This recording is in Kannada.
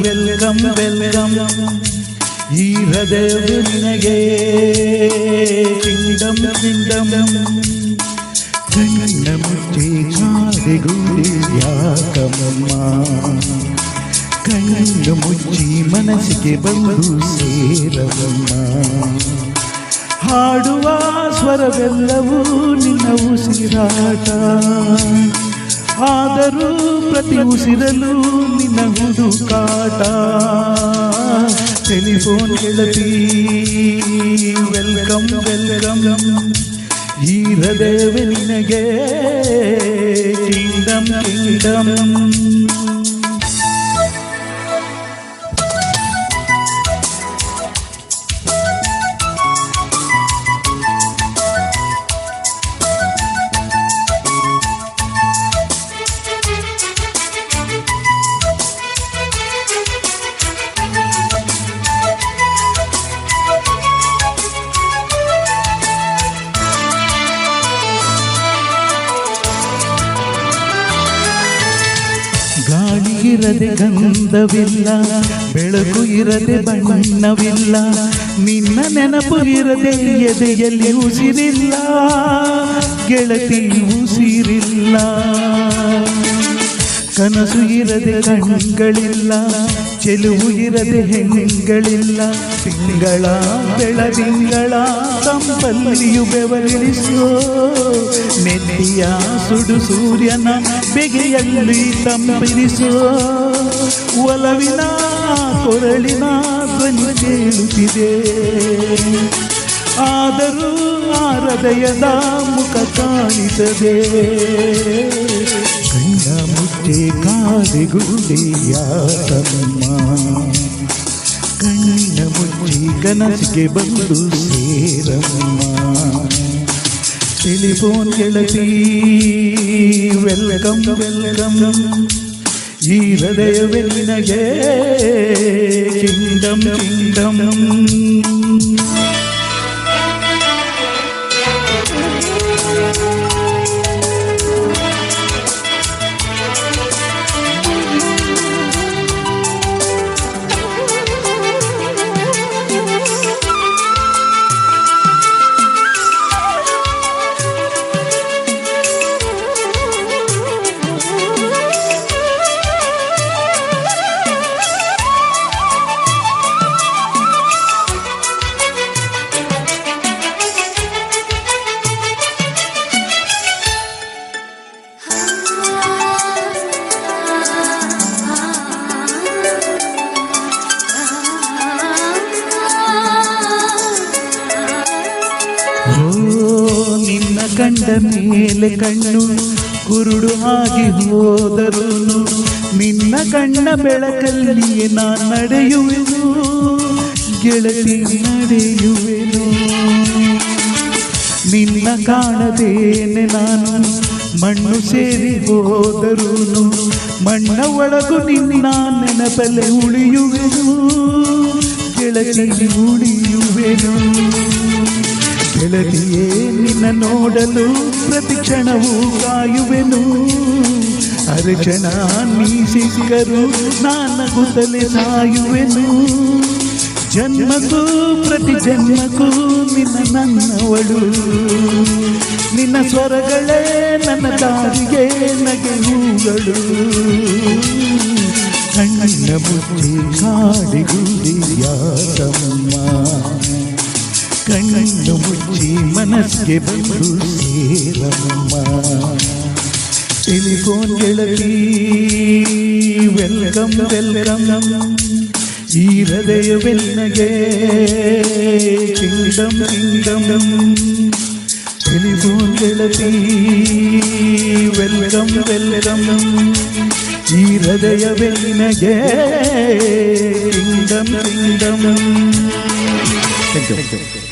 ವೆಲ್ಕಮ್ ವೆಲ್ಕಮ್ ಈ ಹೃದಯವು ನಿನಗೆ ಕಿಂಗ್ಡಮ್ ಕಿಂಗ್ಡಮ್ ಕಣ್ಣ ಮುಚ್ಚಿ ಕಾದೆಗೂಡಿ ಯಾಕಮ್ಮ ಕಣ್ಣು ಮುಚ್ಚಿ ಮನಸ್ಸಿಗೆ ಬಂದು ಸೇರವಮ್ಮ ಹಾಡುವ ಸ್ವರವೆಲ್ಲವೂ ನಿನ್ನ ಉಸಿರಾಟ ಆದರೂ ಪ್ರತಿ ಉಸಿರಲು ನಿನ್ನ ಹುಡುಕಾಟ ಟೆಲಿಫೋನ್ ಗೆಳತಿ ವೆಲ್ಕಮ್ ವೆಲ್ಕಮ್ ಈ ಹೃದಯವೇ ನಿನಗೆ ಕಿಂಗ್ಡಮ್ ಕಿಂಗ್ಡಮ್ ಗಾಳಿ ಇರದೆ ಗಂಧವಿಲ್ಲ ಬೆಳಕು ಇರದೆ ಬಣ್ಣವಿಲ್ಲ ನಿನ್ನ ನೆನಪು ಇರದೆ ಎದೆಯಲ್ಲಿ ಉಸಿರಿಲ್ಲ ಗೆಳತಿ ಉಸಿರಿಲ್ಲ ಕನಸು ಇರದೆ ಕಣ್ಗಳಿಲ್ಲ ಚೆಲುವು ಇರದೆ ಹೆಣ್ಗಳಿಲ್ಲ ತಿಂಗಳ ಬೆಳದಿಂಗಳ ತಂಪಲ್ಲಿಯು ಬೆವರಿಳಿಸೋ ನೆತ್ತಿಯ ಸುಡು ಸೂರ್ಯನ ಬೆಗೆಯಲ್ಲಿ ತಂಪಿರಿಸೋ ಒಲವಿನ ಕೊರಳಿನ ಧ್ವನಿ ಕೇಳುತ್ತಿದೆ ಆದರೂ ಆ ಹೃದಯದ ಮುಖ ಕಾಣಿಸದೆ ಕಣ್ಣ ಮುಚ್ಚೆ ಕಾದೆಗುಡಿಯಾತಮ್ಮ ಕಣ್ಣ ಮುಚ್ಚಿ ಕನಸಿಗೆ ಬಂದು ಸೇರಮ್ಮ ಟೆಲಿಫೋನ್ ಗೆಳತಿ ವೆಲ್ಕಮ್ ವೆಲ್ಕಮ್ ಈ ಹೃದಯವೇ ನಿನಗೆ ಕಿಂಗ್ಡಮ್ ಕಿಂಗ್ಡಮ್ ನಿನ್ನ ಕಂಡ ಮೇಲೆ ಕಣ್ಣು ಕುರುಡು ಆಗಿ ಹೋದರು ನಿನ್ನ ಕಣ್ಣ ಬೆಳಕಲ್ಲಿಯೇ ನಾ ನಡೆಯುವೆನು ಗೆಳತಿ ನಡೆಯುವೆನು ನಿನ್ನ ಕಾಣದೇನೆ ನಾನು ಮಣ್ಣು ಸೇರಿ ಹೋದರು ಮಣ್ಣ ಒಳಗು ನಿನ್ನ ನೆನಪಲೆ ಉಳಿಯುವೆನು ಗೆಳತಿ ಉಳಿಯುವೆನು ಗೆಳತಿಯೇ ನಿನ್ನ ನೋಡಲು ಪ್ರತಿ ಕ್ಷಣವೂ ಕಾಯುವೆನು ಅರ್ಚನ ನೀ ಸಿಕ್ಕರು ನಾನಗುತ್ತಲೇ ಸಾಯುವೆನು ಜನ್ಮಕ್ಕೂ ಪ್ರತಿ ಜನ್ಮಕ್ಕೂ ನಿನ್ನ ನನ್ನವಳು ನಿನ್ನ ಸ್ವರಗಳೇ ನನ್ನ ದಾರಿಗೆ ನಗೆಯುಗಳು ಕಣ್ಣ ಮುಚ್ಚಿ ಕಾಡಿಗುಡಿಯಾತಮ್ಮ ಕಣ್ಣು ಮುಚ್ಚಿ ಮನಸ್ಸಿಗೆ ಬಂದು ಸೇರಮ್ಮ ಟೆಲಿಫೋನ್ ಗೆಳತಿ ವೆಲ್ಕಮ್ ವೆಲ್ಕಮ್ ಈ ಹೃದಯವೇ ನಿನಗೆ ಕಿಂಗ್ಡಮ್ ಕಿಂಗ್ಡಮ್ ಟೆಲಿಫೋನ್ ಗೆಳತಿ ವೆಲ್ಕಮ್ ವೆಲ್ಕಮ್ ಈ ಹೃದಯವೇ ನಿನಗೆ ಕಿಂಗ್ಡಮ್ ಕಿಂಗ್ಡಮ್. Thank you.